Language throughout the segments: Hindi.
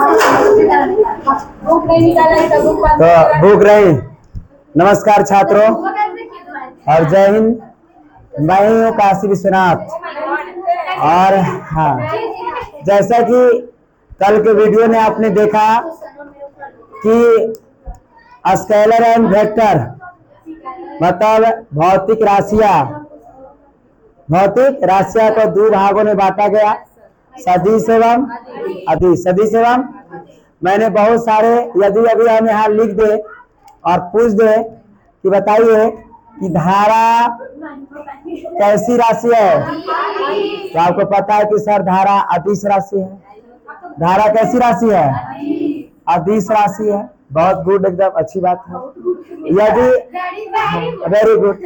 तो भूख रही। नमस्कार छात्रों और जय हिंद। मैं हूँ काशी विश्वनाथ। और हाँ, जैसा कि कल के वीडियो में आपने देखा कि स्केलर एंड वेक्टर मतलब भौतिक राशियां को दो भागों में बांटा गया, सदिश एवं अदिश। सदिश एवं मैंने बहुत सारे, यदि अभी हम यहाँ लिख दे और पूछ दे कि बताइए कि धारा कैसी राशि है, तो आपको पता है कि सर धारा अदिश राशि है। धारा कैसी राशि है? अदिश राशि है। बहुत गुड, एकदम अच्छी बात है। यदि वेरी गुड।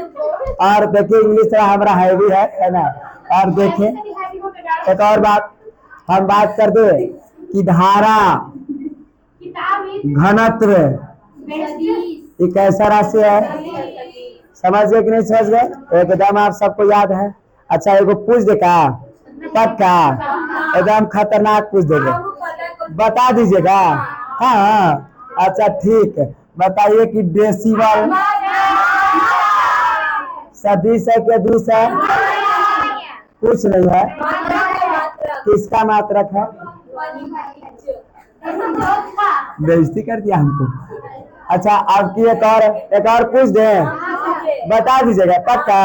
और देखिए इंग्लिश थोड़ा हमारा हैवी है ना। और देखिए एक और बात हम बात कर दे कि धारा घनत्व ये कैसा राशि है, समझ गए कि नहीं समझ गए? एकदम आप सबको याद है। अच्छा एगो पूछ दे का पक्का, एकदम खतरनाक पूछ देगा, बता दीजिएगा। हाँ अच्छा ठीक, बताइए कि डेसिबल सदिश है कि अदिश है? कुछ नहीं है। किसका मात्रक है? बेइज्जती कर दिया हमको। अच्छा आपकी एक और पूछ दे, बता दीजिएगा पक्का।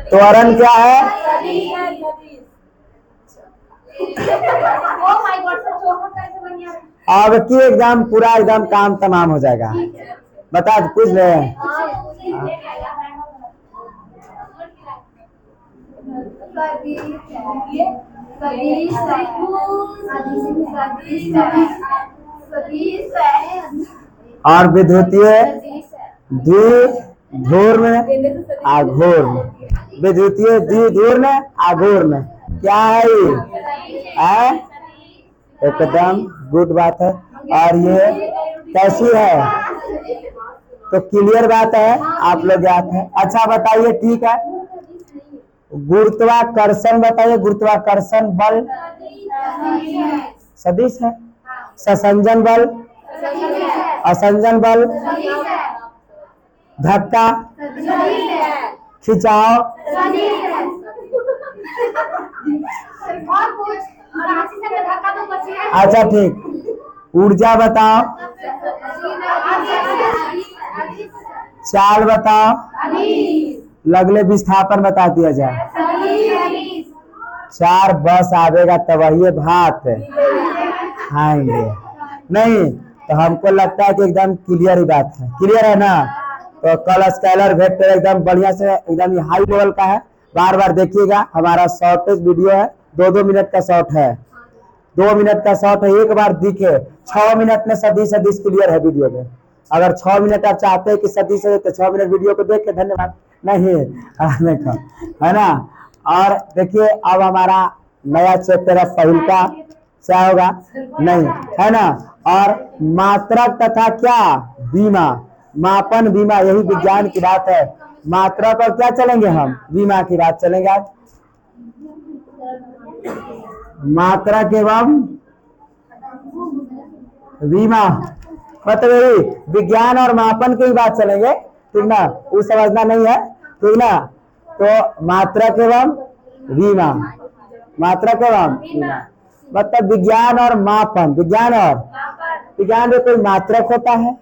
त्वरण क्या है? अब की एग्जाम पूरा एकदम काम तमाम हो जाएगा। बता पूछ ले। और विद्युतीय द्विध्रुव आघूर्ण, विद्युतीय द्विध्रुव आघूर्ण क्या है ये? एकदम गुड बात है। और ये कैसी है? तो क्लियर बात है, आप लोग याद है। अच्छा बताइए, ठीक है, गुरुत्वाकर्षण बताइए। गुरुत्वाकर्षण बल सदिश है। ससंजन बल, असंजन बल, धक्का, खिंचाव, अच्छा ठीक, ऊर्जा बताओ, चाल बताओ, लगले विस्थापन बता दिया जाए। चार बस आवेगा तब ये भात खाएंगे नहीं, तो हमको लगता है कि एकदम क्लियर ही बात है। क्लियर है ना? तो कल स्केलर वेक्टर एकदम बढ़िया से, एकदम हाई लेवल का है। बार बार देखिएगा, हमारा शॉर्टेज वीडियो है, 2-2 मिनट का शॉर्ट है, 2 मिनट का शॉर्ट है। एक बार दिखे 6 मिनट में सदिश क्लियर है वीडियो में। अगर 6 मिनट आप चाहते हैं कि सदिश है तो 6 मिनट वीडियो को देख के धन्यवाद नहीं है ना। और देखिए अब हमारा नया चैप्टर है पहिलका, क्या होगा नहीं है ना। और मात्रक तथा क्या बीमा, मापन बीमा, यही विज्ञान की बात है। मात्रक और क्या चलेंगे हम, बीमा की बात चलेंगे आज। मात्रक एवं बीमा मतलब विज्ञान और मापन की बात चलेंगे, ठीक ना। वो समझना नहीं है, ठीक ना। तो मात्रक एवं बीमा, मात्रक एवं बीमा मतलब विज्ञान और मापन। विज्ञान में कोई मात्रक होता है,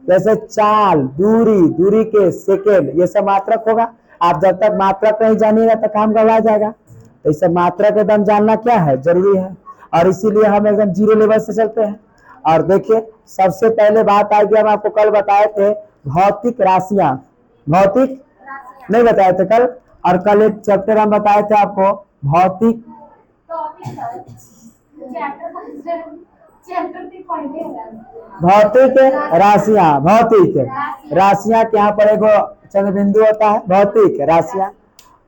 जैसे चाल, दूरी के सेकेंड, ये सब मात्रक होगा। आप जब तक मात्रक नहीं जानिएगा तो काम गवा जाएगा। तो इसे मात्रक एकदम जानना क्या है, जरूरी है। और इसीलिए हम एकदम जीरो लेवल से चलते हैं। और देखिए सबसे पहले बात आएगी, हम आपको कल बताए थे भौतिक राशियां, भौतिक नहीं बताए थे कल। और कल एक चैप्टर हम बताए थे आपको भौतिक राशियां के यहाँ पर एगो चंद्र बिंदु होता है, भौतिक राशियां।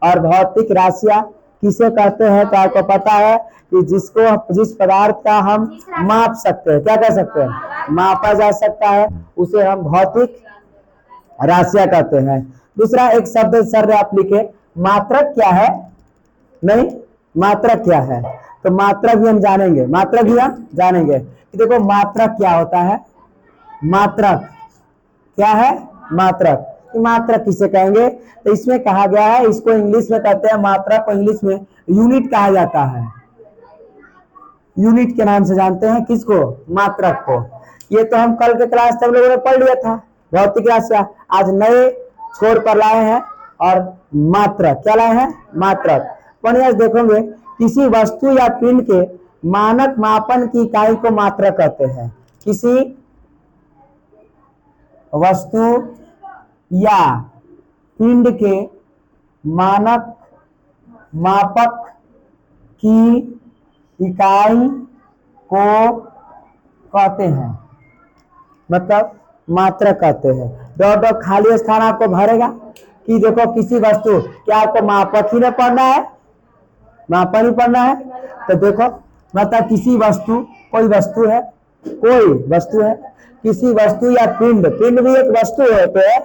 और भौतिक राशियां किसे कहते हैं तो आपको पता है कि जिस पदार्थ का हम माप सकते हैं, क्या कह सकते हैं, मापा जा सकता है, उसे हम भौतिक राशियां कहते हैं। दूसरा एक शब्द सर आप लिखे, मात्रक क्या है? नहीं, मात्रक क्या है? तो मात्रक भी हम जानेंगे, मात्रक भी हम जानेंगे कि देखो मात्रक क्या होता है। मात्रक क्या है? मात्रक, मात्रक किसे कहेंगे? तो इसमें कहा गया है, इसको इंग्लिश में कहते हैं, मात्रक को इंग्लिश में यूनिट कहा जाता है। यूनिट के नाम से जानते हैं किसको? मात्रक को। ये तो हम कल के क्लास सब लोगों ने पढ़ लिया था, भौतिक राशियां। आज नए छोर पर लाए हैं और मात्रक क्या लाए हैं? मात्रक। बढ़िया देखोगे, किसी वस्तु या पिंड के मानक मापन की इकाई को मात्रक कहते हैं। किसी वस्तु या पिंड के मानक मापक की इकाई को कहते हैं, मतलब मात्रक कहते हैं। डॉट डॉट खाली स्थान आपको भरेगा कि देखो किसी वस्तु, क्या आपको मापक ही नहीं पढ़ना है? मापन ही पढ़ना है। तो देखो मतलब किसी वस्तु, कोई वस्तु है, कोई वस्तु है, किसी वस्तु या पिंड, पिंड भी एक वस्तु होते है,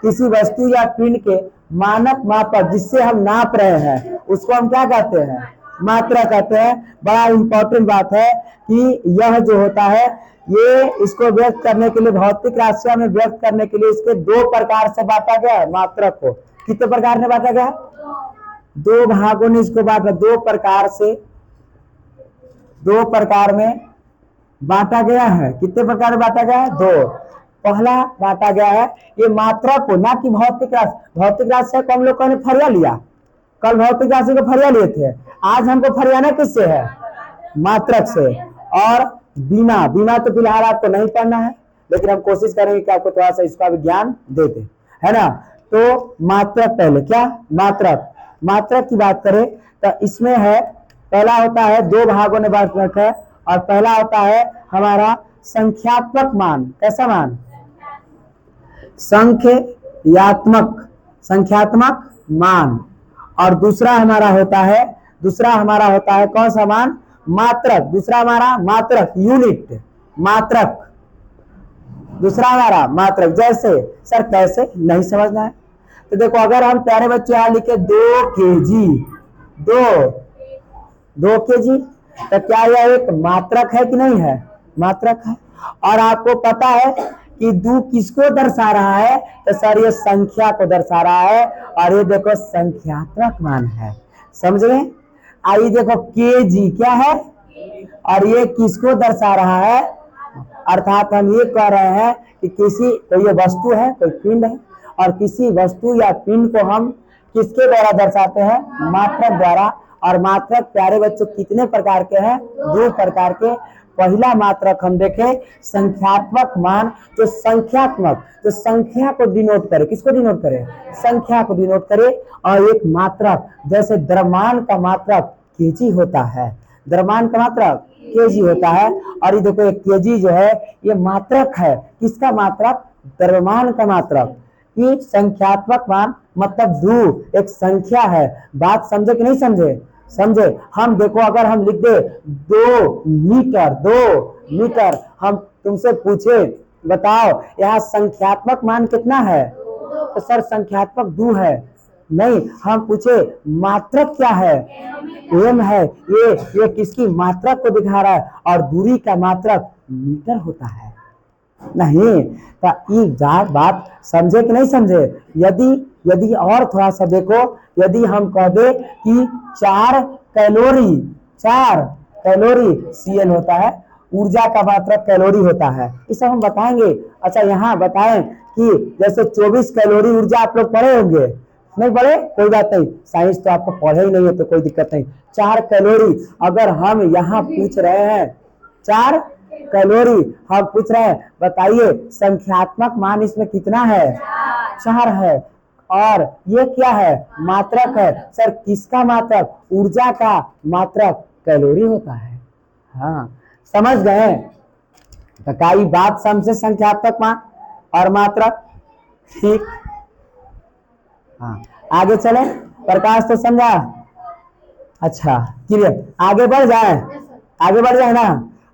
किसी वस्तु या पिंड के मानक मापक जिससे हम नाप रहे हैं उसको हम क्या कहते हैं? मात्रक कहते हैं। बड़ा इंपॉर्टेंट बात है कि यह जो होता है, ये इसको व्यक्त करने के लिए, भौतिक राशियां में व्यक्त करने के लिए इसके दो प्रकार से बांटा गया है। मात्रक को कितने प्रकार में बांटा गया है? दो भागों ने इसको बांटा, दो प्रकार से, दो प्रकार में बांटा गया है। कितने प्रकार में बांटा गया है? दो। पहला बांटा गया है ये मात्रक को, ना कि भौतिक राशि। भौतिक राशि को हम लोग ने फरिया लिया, कल भौतिक राशि को फरिया लिए थे, आज हमको फरियाना किससे है? मात्रक से। और बीमा, बीमा तो फिलहाल आपको नहीं पढ़ना है, लेकिन हम कोशिश करेंगे कि आपको थोड़ा सा इसका भी ज्ञान दे दे, है ना। तो मात्रक पहले क्या? मात्रक, मात्रक की बात करें तो इसमें है, पहला होता है, दो भागों ने बांट रखा है, और पहला होता है हमारा संख्यात्मक मान। कैसा मान? संख्यात्मक, संख्यात्मक मान। और दूसरा हमारा होता है, दूसरा हमारा होता है कौन सा मान? मात्रक। दूसरा हमारा मात्रक, यूनिट, मात्रक। दूसरा हमारा मात्रक। जैसे सर कैसे? नहीं समझना है तो देखो, अगर हम प्यारे बच्चे यहां लिखे 2 kg, 2 kg, तो क्या यह एक मात्रक है कि नहीं है? मात्रक है। और आपको पता है कि 2 किसको दर्शा रहा है? तो सर ये संख्या को दर्शा रहा है, और ये देखो संख्यात्मक मान है। समझ गए? आइए देखो kg क्या है, और ये किसको दर्शा रहा है? अर्थात हम ये कह रहे हैं कि किसी, कोई ये वस्तु है, कोई पिंड है, और किसी वस्तु या पिंड को हम किसके द्वारा दर्शाते हैं? मात्रक द्वारा। और मात्रक प्यारे बच्चों कितने प्रकार के हैं? 2 प्रकार के। पहला मात्रक हम देखें संख्यात्मक मान, जो संख्यात्मक, जो संख्या को डिनोट करे। किसको डिनोट करे? संख्या को डिनोट करे। और एक मात्रक, जैसे द्रव्यमान का मात्रक केजी होता है, द्रव्यमान का मात्रक केजी होता है। और ये देखो एक केजी जो है ये मात्रक है। किसका मात्रक? द्रव्यमान का मात्रक। कि संख्यात्मक मान मतलब 2 एक संख्या है। बात समझे कि नहीं समझे? समझे। हम देखो, अगर हम लिख दे 2 मीटर, 2 मीटर, हम तुमसे पूछे बताओ यहाँ संख्यात्मक मान कितना है? तो सर संख्यात्मक 2 है। नहीं, हम पूछे मात्रक क्या है? एम है। ये किसकी मात्रक को दिखा रहा है? और दूरी का मात्रक मीटर होता है। नहीं तो ये बात समझे कि नहीं समझे? यदि और थोड़ा सा देखो, यदि हम कह दे कि 4 कैलोरी, 4 कैलोरी CL होता है, ऊर्जा का मात्रक कैलोरी होता है, इसे हम बताएंगे। अच्छा यहाँ बताएं कि जैसे 24 कैलोरी ऊर्जा आप लोग पढ़े होंगे, नहीं पढ़े? कोई बात नहीं, साइंस तो आपको पढ़े ही नहीं है तो कोई दिक्कत नहीं। 4 कैलोरी अगर हम यहाँ पूछ रहे हैं, 4 कैलोरी हम पूछ रहे हैं, बताइए संख्यात्मक मान इसमें कितना है? 4 है। और ये क्या है? मात्रक है। सर किसका मात्रक? ऊर्जा का मात्रक कैलोरी होता है। हाँ समझ गए? तो कई बात समझे संख्यात्मक मान और मात्रक। ठीक, हाँ आगे चले। प्रकाश तो समझा? अच्छा क्लियर, आगे बढ़ जाए, आगे बढ़ जाए ना।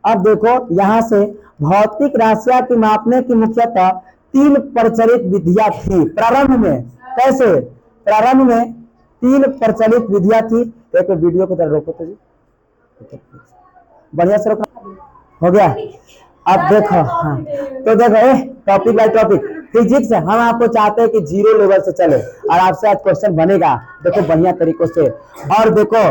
अब देखो यहाँ से भौतिक राशियां की मापने की मुख्यतः 3 प्रचलित विधियां थी प्रारंभ में। कैसे? प्रारंभ में 3 प्रचलित विधियां थी। एक वीडियो को रोको तो जी, बढ़िया से रोको, हो गया। अब देखो, हाँ तो देखो टॉपिक बाय टॉपिक फिजिक्स हम आपको चाहते हैं कि 0 लेवल से चले और आपसे आज क्वेश्चन बनेगा देखो बढ़िया तरीकों से। और देखो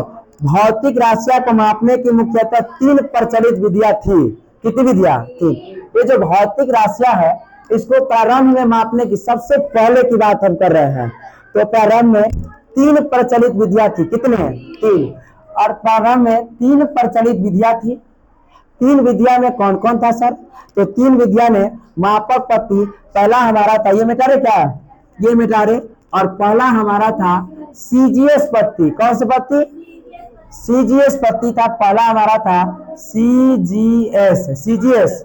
भौतिक राशियों को मापने की मुख्यतः 3 प्रचलित विधियां थी। कितनी विधियां थी? ये जो भौतिक राशियां है इसको प्रारंभ में मापने की सबसे पहले की बात हम कर रहे हैं। तो प्रारंभ में 3 प्रचलित विधियां थी। कितने? 3। और प्रारंभ में 3 प्रचलित विधियां थी। 3 विधिया में कौन कौन था सर? तो 3 विधिया में मापक पत्ती पहला हमारा था, ये मिटा रहे क्या? ये मिटा रहे। और पहला हमारा था सीजीएस पत्ती। कौन सी पत्ती? सीजीएस पत्ती था पहला हमारा था, सीजीएस, सीजीएस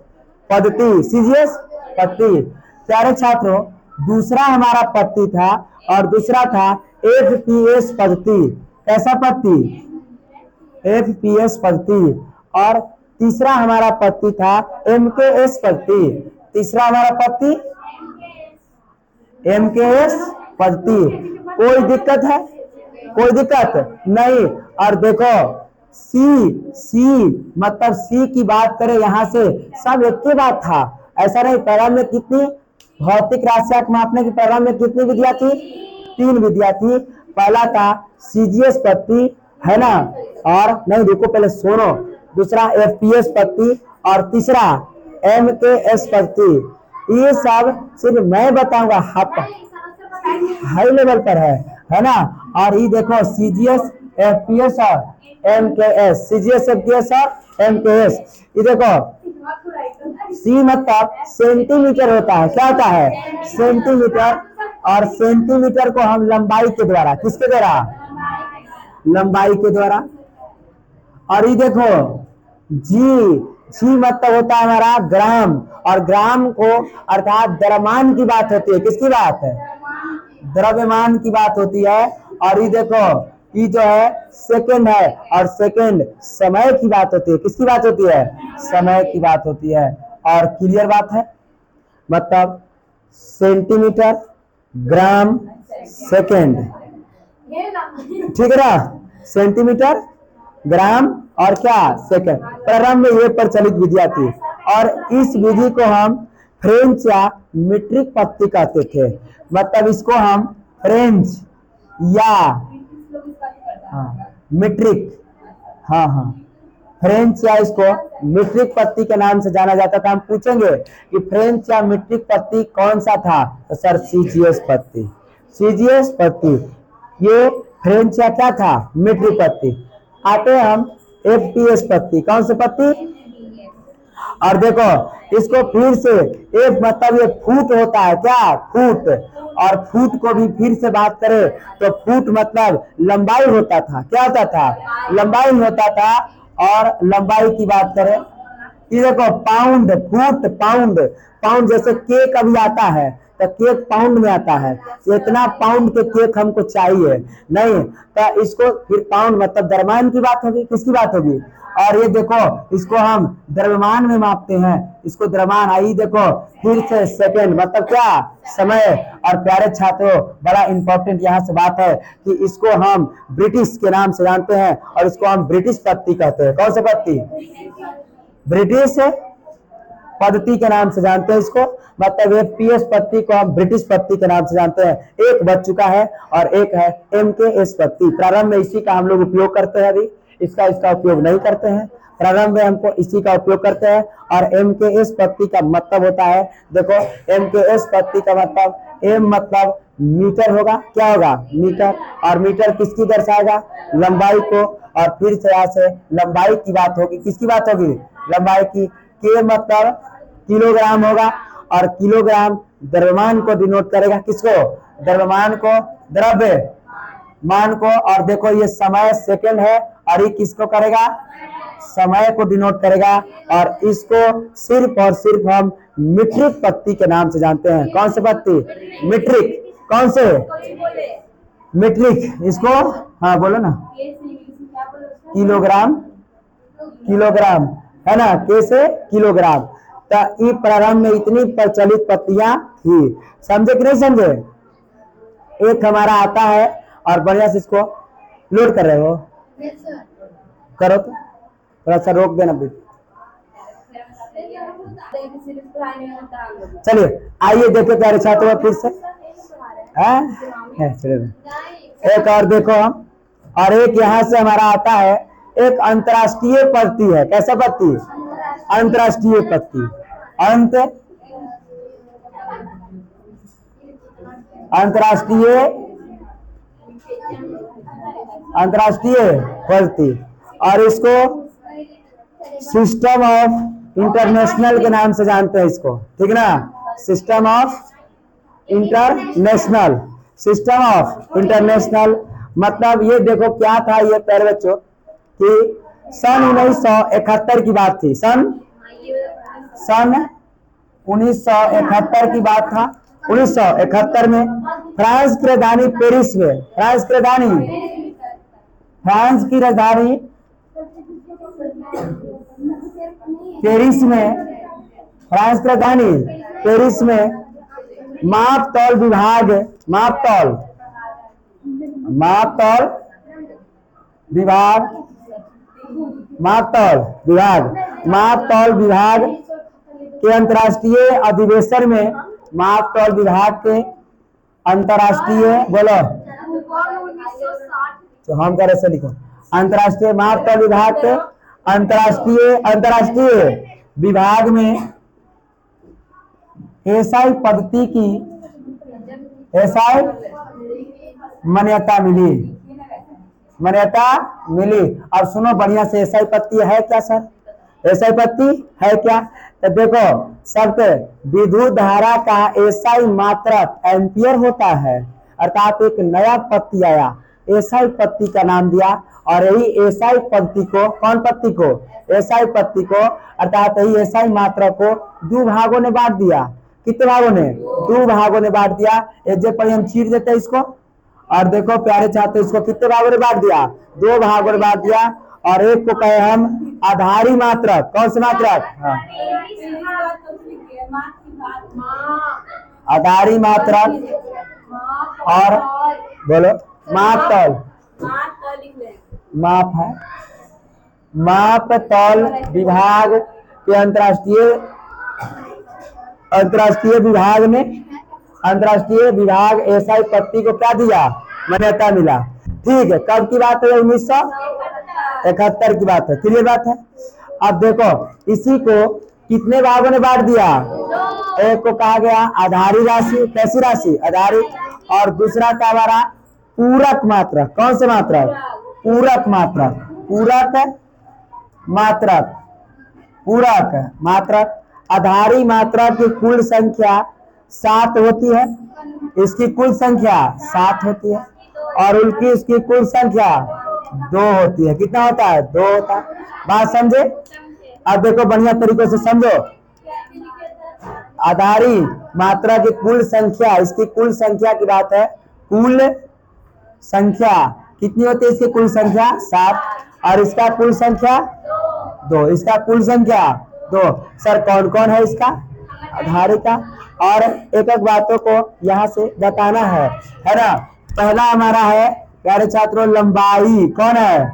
पद्धति, सीजीएस पत्ती। प्यारे छात्रों दूसरा हमारा पत्ती था और दूसरा था एफपीएस पद्धति। कैसा पत्ती? एफपीएस पद्धति। और तीसरा हमारा पत्ती था एमकेएस पद्धति। तीसरा हमारा पत्ती एमकेएस पद्धति। कोई दिक्कत है? कोई दिक्कत नहीं। और देखो सी मतलब सी की बात करें यहां से सब एक ही बात था, ऐसा नहीं। प्रारंभ में कितनी भौतिक राशियां को मापने की प्रारंभ में कितनी विधियां थी? 3 विधियां थी। पहला था सीजीएस पत्ती, है ना, और नहीं रुको पहले सुनो, दूसरा एफपीएस पत्ती और तीसरा एमकेएस पत्ती। ये सब सिर्फ मैं बताऊंगा, हाई लेवल पर है ना। और ये देखो सीजीएस, एफपीएस और एमकेएस, सीजीएस, एफपीएस और एमकेएस। ये देखो सी मतलब सेंटीमीटर होता है। क्या होता है? सेंटीमीटर। और सेंटीमीटर को हम लंबाई के द्वारा, किसके द्वारा? लंबाई के द्वारा। और ये देखो जी मतलब होता है हमारा ग्राम, और ग्राम को अर्थात द्रव्यमान की बात होती है। किसकी बात है? द्रव्यमान की बात होती है। और ये देखो ये जो है सेकंड है, और सेकंड समय की बात होती है। किसकी बात होती है? समय की बात होती है। और क्लियर बात है, मतलब सेंटीमीटर, ग्राम, सेकंड, ठीक है ना? सेंटीमीटर, ग्राम और क्या? सेकंड। प्रारंभ में ये प्रचलित विधियां थी और इस विधि को हम फ्रेंच या मीट्रिक पत्ती कहते थे। मतलब इसको हम फ्रेंच या मीट्रिक, हाँ फ्रेंच या इसको मीट्रिक पत्ती के नाम से जाना जाता था। हम पूछेंगे कि फ्रेंच या मीट्रिक पत्ती कौन सा था, तो सर सीजीएस पत्ती, सीजीएस पत्ती। ये फ्रेंच या क्या था? मीट्रिक पत्ती। आते हैं हम एफपीएस पत्ती। कौन सी पत्ती? और देखो इसको फिर से एफ मतलब ये फुट होता है। क्या? फुट। और फुट को भी फिर से बात करें तो फुट मतलब लंबाई होता था। क्या होता था? लंबाई होता था। और लंबाई की बात करें ये देखो पाउंड, फुट, पाउंड, पाउंड जैसे केक अभी आता है तो केक पाउंड में आता है, इतना पाउंड के केक हमको चाहिए नहीं, तो इसको फिर पाउंड मतलब द्रव्यमान की बात होगी। किसकी बात होगी? और ये देखो इसको हम द्रव्यमान में मापते हैं, इसको द्रव्यमान। आई देखो फिर से सेकंड मतलब क्या? समय। और प्यारे छात्रों बड़ा इंपॉर्टेंट यहाँ से बात है कि इसको हम ब्रिटिश के नाम से जानते हैं और इसको हम ब्रिटिश पत्ती कहते हैं। कौन सी पत्ती? ब्रिटिश पद्धति के नाम से जानते हैं इसको। मतलब एफपीएस पत्ती को हम ब्रिटिश पत्ती के नाम से जानते हैं। एक बच चुका है और एक है एमकेएस पत्ती। प्रारंभ में इसी का हम लोग उपयोग करते हैं, अभी इसका उपयोग नहीं करते हैं। प्रारंभ में हमको इसी का उपयोग करते हैं। और एमकेएस पत्ती का मतलब होता है, देखो एमकेएस पत्ती का मतलब एम मतलब मीटर होगा। क्या होगा? मीटर। और मीटर किसकी दर्शाएगा? लंबाई को। और फिर से यहाँ से लंबाई की बात होगी। किसकी बात होगी? लंबाई की। के मतलब किलोग्राम होगा और किलोग्राम द्रव्यमान को डिनोट करेगा। किसको? द्रव्यमान को, द्रव्यमान को। और देखो ये समय सेकंड है और ये किसको करेगा? समय को डिनोट करेगा। और इसको सिर्फ और सिर्फ हम मीट्रिक पत्ती के नाम से जानते हैं। कौन सी पत्ती? मीट्रिक। कौन से? मीट्रिक। इसको हाँ बोलो ना, किलोग्राम, किलोग्राम है ना, कैसे? किलोग्राम। तो प्रारंभ में इतनी प्रचलित पत्तियां थी। समझे कि नहीं समझे? एक हमारा आता है और बढ़िया से इसको लोड कर रहे हो, करो तो थोड़ा सा रोक देना बेटा। चलिए आइए देखो प्यारे छात्रों फिर से एक और देखो हम, और एक यहाँ से हमारा आता है एक अंतरराष्ट्रीय पत्ती है। कैसा पत्ती? अंतरराष्ट्रीय पत्ती। अंतरराष्ट्रीय पत्ती, और इसको सिस्टम ऑफ इंटरनेशनल के नाम से जानते हैं इसको, ठीक ना? System of international, system of international मतलब ये देखो क्या था ये प्यारे बच्चों कि सन 1971 की बात थी। सन 1971 की बात था। 1971 में फ्रांस की राजधानी पेरिस में, फ्रांस की राजधानी पेरिस में, फ्रांस की राजधानी पेरिस में मापतौल विभाग, मापतौल विभाग के अंतर्राष्ट्रीय अधिवेशन में, मापतौल विभाग के अंतर्राष्ट्रीय, बोलो तो हम करे से लिखो, अंतर्राष्ट्रीय मापतौल विभाग के अंतर्राष्ट्रीय विभाग में एसआई पद्धति की मान्यता मिली। अब सुनो बढ़िया से, एसआई पद्धति है क्या सर? एसआई पद्धति है क्या? तो देखो सबके विद्युत धारा का एसआई मात्रक एम्पियर होता है, अर्थात एक नया पद्धति आया, एसआई पद्धति का नाम दिया, और यही एसआई पद्धति को, कौन पद्धति को? एसआई पद्धति को, अर्थात यही एसआई मात्रक को दो भागों ने बांट दिया। कितने भागों ने? दो भागों ने बांट दिया। एक जगह पर हम चीर देते हैं इसको, और देखो प्यारे छात्र इसको कितने भागों ने बांट दिया? दो भागों में बांट दिया, और एक को कहे हम आधारी मात्रक। कौन सा मात्रक? आधारी मात्रक, और बोलो मापतौल, माप है, मापतौल विभाग के अंतरराष्ट्रीय विभाग ने, अंतरराष्ट्रीय विभाग एसआई पद्धति को क्या दिया? मान्यता मिला। ठीक है, कब की बात है? 1971 की बात है। क्लियर बात है? अब देखो इसी को कितने भागों ने बांट दिया? एक को कहा गया आधारी राशि। कैसी राशि? आधारी। और दूसरा का हमारा पूरक मात्रक। कौन सा मात्रक? पूरक मात्रक। पूरक मात्रक। आधारी मात्रक की कुल संख्या 7 होती है, इसकी कुल संख्या 7 होती है, और उनकी इसकी कुल संख्या 2 होती है। कितना होता है? 2 होता है। बात समझे? अब देखो बढ़िया तरीके से समझो, आधारी मात्रा की कुल संख्या, इसकी कुल संख्या की बात है। कुल संख्या कितनी होती है? इसकी कुल संख्या 7, और इसका कुल संख्या 2। इसका कुल संख्या 2। सर कौन कौन है इसका? आधारी का। और एक एक बातों को यहाँ से बताना है ना? पहला हमारा है प्यारे छात्रों लंबाई। कौन है?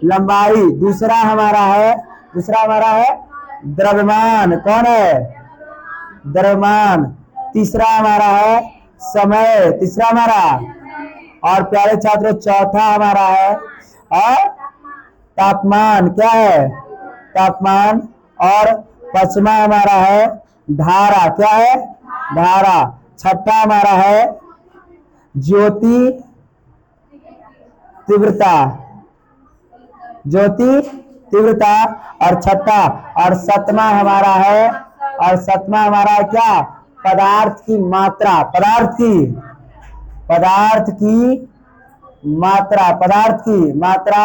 लंबाई। दूसरा हमारा है द्रव्यमान। कौन है? द्रव्यमान। तीसरा हमारा है समय। तीसरा हमारा, और प्यारे छात्रों चौथा हमारा है और तापमान। क्या है? तापमान। और पांचवा हमारा है धारा। क्या है? धारा। छठा हमारा है ज्योति तीव्रता। और छठा और सातवां हमारा है, क्या? पदार्थ की मात्रा। पदार्थ की मात्रा।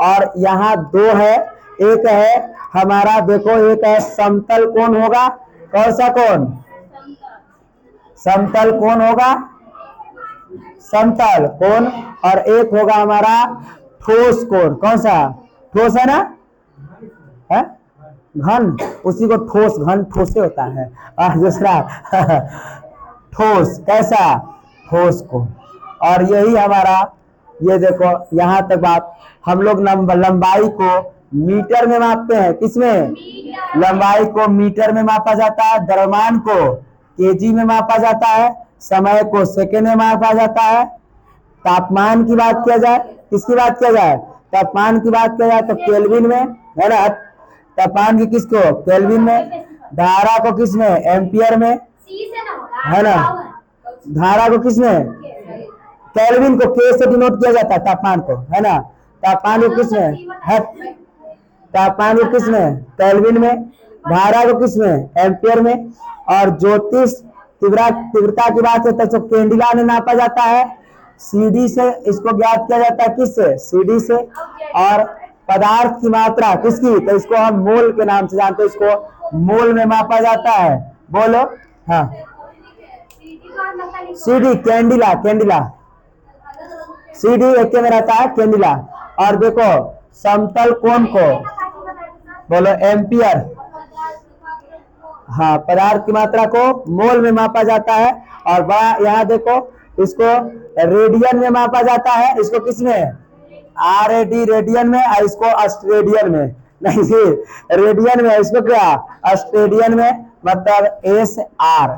और यहाँ 2 है। एक है हमारा, देखो एक है समतल कोण होगा। कौन सा कोण? समतल कोण होगा, समतल कोण। और एक होगा हमारा ठोस कोण। कौन सा? ठोस है ना? है घन, उसी को ठोस, घन ठोसे होता है। और दूसरा ठोस। कैसा? ठोस को। और यही हमारा, ये देखो यहाँ तक बात, हम लोग लंबाई को मीटर में मापते हैं। किसमें? लंबाई को मीटर में मापा जाता है, द्रव्यमान को केजी में मापा जाता है, समय को सेकेंड में मापा जाता है। तापमान की बात किया जाए, किसकी बात किया जाए? तापमान की बात किया जाए तो केल्विन में, है ना। तापमान की किसको? केल्विन में। धारा को किसमें? एम्पियर में, है ना। धारा को किसमें? केल्विन को के से डिनोट किया जाता है तापमान को, है ना। तापमान को किसमें? है। तापमान को किसमें? केल्विन में। धारा को किसमें? एम्पियर में। और ज्योतिष तीव्रता की बात है तो कैंडिला में नापा जाता है, सीडी से इसको ज्ञात किया जाता है। किससे? सीडी से। और पदार्थ की मात्रा किसकी? तो इसको हम मोल के नाम से जानते हैं, इसको मोल में मापा जाता है। बोलो। हाँ, सीडी कैंडिला, कैंडिला सीडी एक में रहता है, कैंडिला। और देखो समतल कोण को बोलो एम्पियर। हाँ, पदार्थ की मात्रा को मोल में मापा जाता है। और बड़ा यहाँ देखो, इसको रेडियन में मापा जाता है। इसको किसमें? RAD रेडियन में, और इसको ऑस्ट्रेलियन में, नहीं जी रेडियन में, इसको क्या? ऑस्ट्रेलियन में, मतलब SR।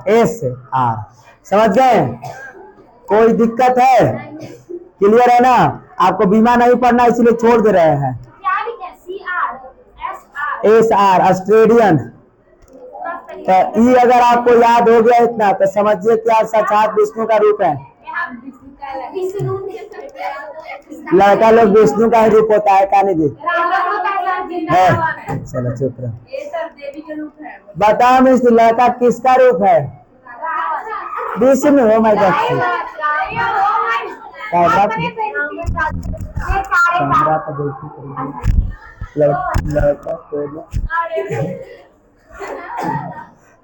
समझ गए? कोई दिक्कत है? क्लियर है ना? आपको बीमा नहीं पढ़ना इसलिए छोड़ दे रहे हैं। SR Australian. तो ई अगर आपको याद हो गया इतना तो समझिए क्या साक्षात विष्णु का रूप है। लड़का लोग विष्णु का ही रूप होता है, कहानी जी है। चलो चुप रहो। बताओ मिस्टर, लड़का किसका रूप है? विष्णु। हो माय गॉड,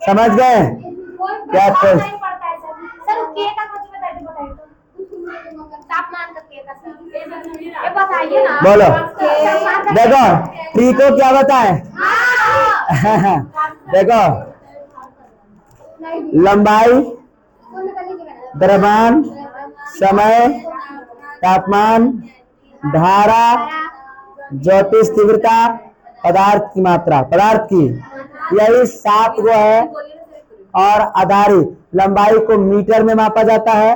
समझ गए क्या? बोलो। देखो ट्री को क्या बताएं? देखो लंबाई, द्रव्यमान, समय, तापमान, धारा, ज्योतिष तीव्रता, पदार्थ की मात्रा, पदार्थ की, यही 7 गो है। और आधारित लंबाई को मीटर में मापा जाता है,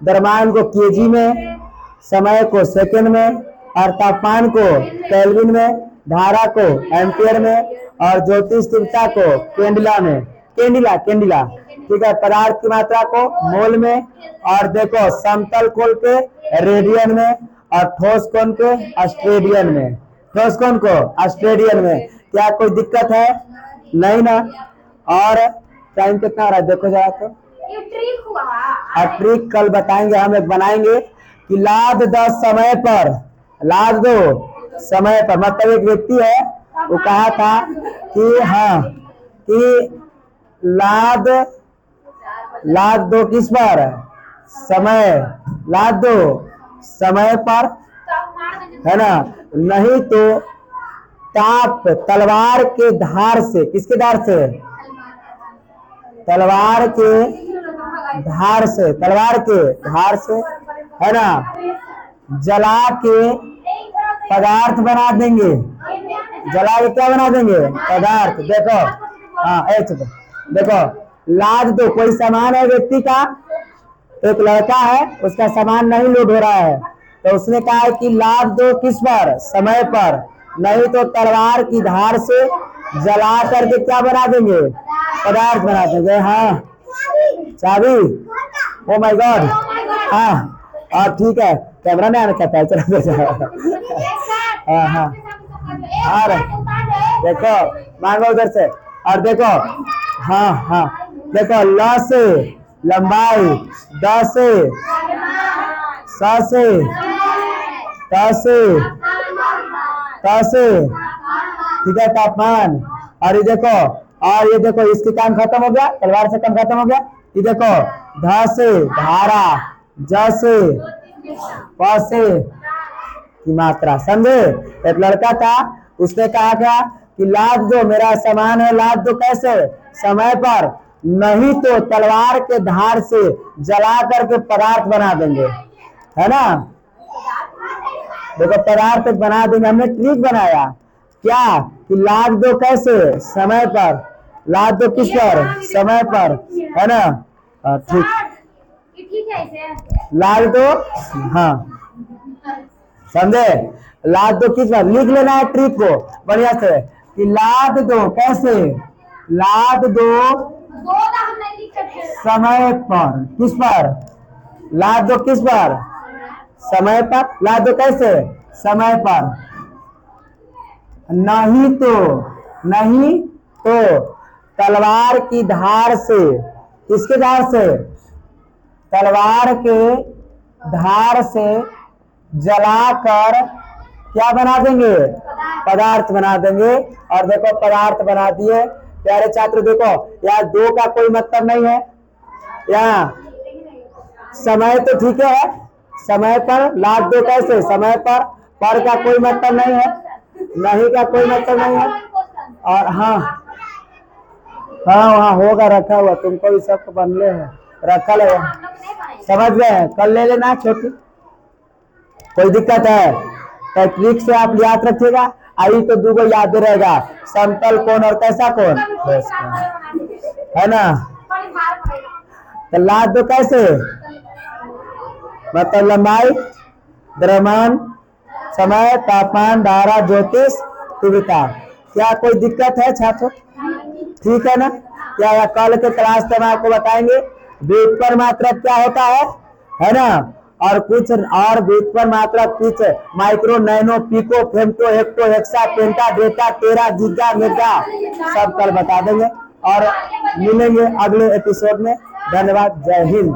द्रव्यमान को केजी में, समय को सेकंड में, और तापमान को केल्विन में, धारा को एम्पियर में, और ज्योतिष तीव्रता को कैंडिला में। कैंडिला, कैंडिला, ठीक है। पदार्थ की मात्रा को मोल में, और देखो समतल कोण के रेडियन में, और ठोस कोण को ऑस्ट्रेलियन में। ठोस कोण को ऑस्ट्रेलियन में। क्या कोई दिक्कत है? नहीं ना। और टाइम कितना हो रहा है देखो जरा तो। ये ट्रिक हुआ। और ट्रिक कल बताएंगे, हम एक बनाएंगे कि लाद 10 समय पर, लाद दो समय पर, मतलब एक व्यक्ति है वो कहा था कि हाँ कि लाद दो किस पर? समय, लाद दो समय पर, है ना। नहीं तो ताप तलवार के धार से, किसके धार से? तलवार के धार से, तलवार के धार से, है ना, जला के पदार्थ बना देंगे। जला के क्या बना देंगे? पदार्थ। देखो हाँ, देखो लाद दो, कोई सामान है व्यक्ति का, एक लड़का है उसका सामान नहीं लोड हो रहा है, तो उसने कहा है कि लाद दो किस पर? समय पर। नहीं तो तलवार की धार से जला करके क्या बना देंगे? पदार्थ बना देंगे। हाँ, चाबी। Oh my God. हाँ, और ठीक है, कैमरा में आना चाहता है, चलो। हाँ हाँ, और देखो मांगो उधर से। और देखो हाँ हाँ, देखो ल से लंबाई, द से, स से, त से, त से, ठीक है, तापमान। और ये देखो, और ये देखो इसके काम खत्म हो गया, तलवार से काम खत्म हो गया। ये देखो ध से धारा, ज से, प से की मात्रा। समझे? एक लड़का था, उसने कहा क्या कि लाद दो, मेरा सामान है, लाद दो कैसे? समय पर। नहीं तो तलवार के धार से जला करके पदार्थ बना देंगे, है ना। देखो पदार्थ बना देंगे, हमने ट्रिक बनाया क्या कि लाद दो कैसे, समय पर, लाद दो किस पर, समय पर, है ना। ठीक, लाद दो, हाँ समझे, लाद दो किस पर, लिख लेना है ट्रिक को बढ़िया से कि लाद दो कैसे, लाद दो समय पर, किस पर, लाद दो किस पर, समय पर, लाद दो कैसे, समय पर, नहीं तो, नहीं तो तलवार की धार से, किसके धार से, तलवार के धार से जलाकर क्या बना देंगे, पदार्थ बना देंगे। और देखो पदार्थ बना दिए प्यारे छात्र, देखो यहाँ दो का कोई मतलब नहीं है, यहाँ समय तो ठीक है, समय पर लाद दो कैसे, समय पर का कोई मतलब नहीं है, नहीं का कोई मतलब नहीं है। और हाँ हाँ वहाँ होगा रखा हुआ, तुमको भी सब बनले है, रखा ले, समझ गए, कल ले लेना छोटी, कोई दिक्कत है तो ट्रिक से आप याद रखिएगा। आई तो दूगो याद रहेगा, समतल कोण और कैसा कोण, है ना। तो लाद दो कैसे, मतलब लंबाई, द्रव्यमान, समय, तापमान, धारा, ज्योतिष, तीव्रता। क्या कोई दिक्कत है छात्रों, ठीक है ना। क्या कल के क्लास में आपको बताएंगे व्युत्पन्न मात्रक क्या होता है ना। और कुछ और व्युत्पन्न मात्रक कुछ micro, nano, pico, femto, hecto, hexa, penta, डेटा, टेरा, गीगा, मेगा सब कल बता देंगे। और मिलेंगे अगले एपिसोड में। धन्यवाद, जय हिंद।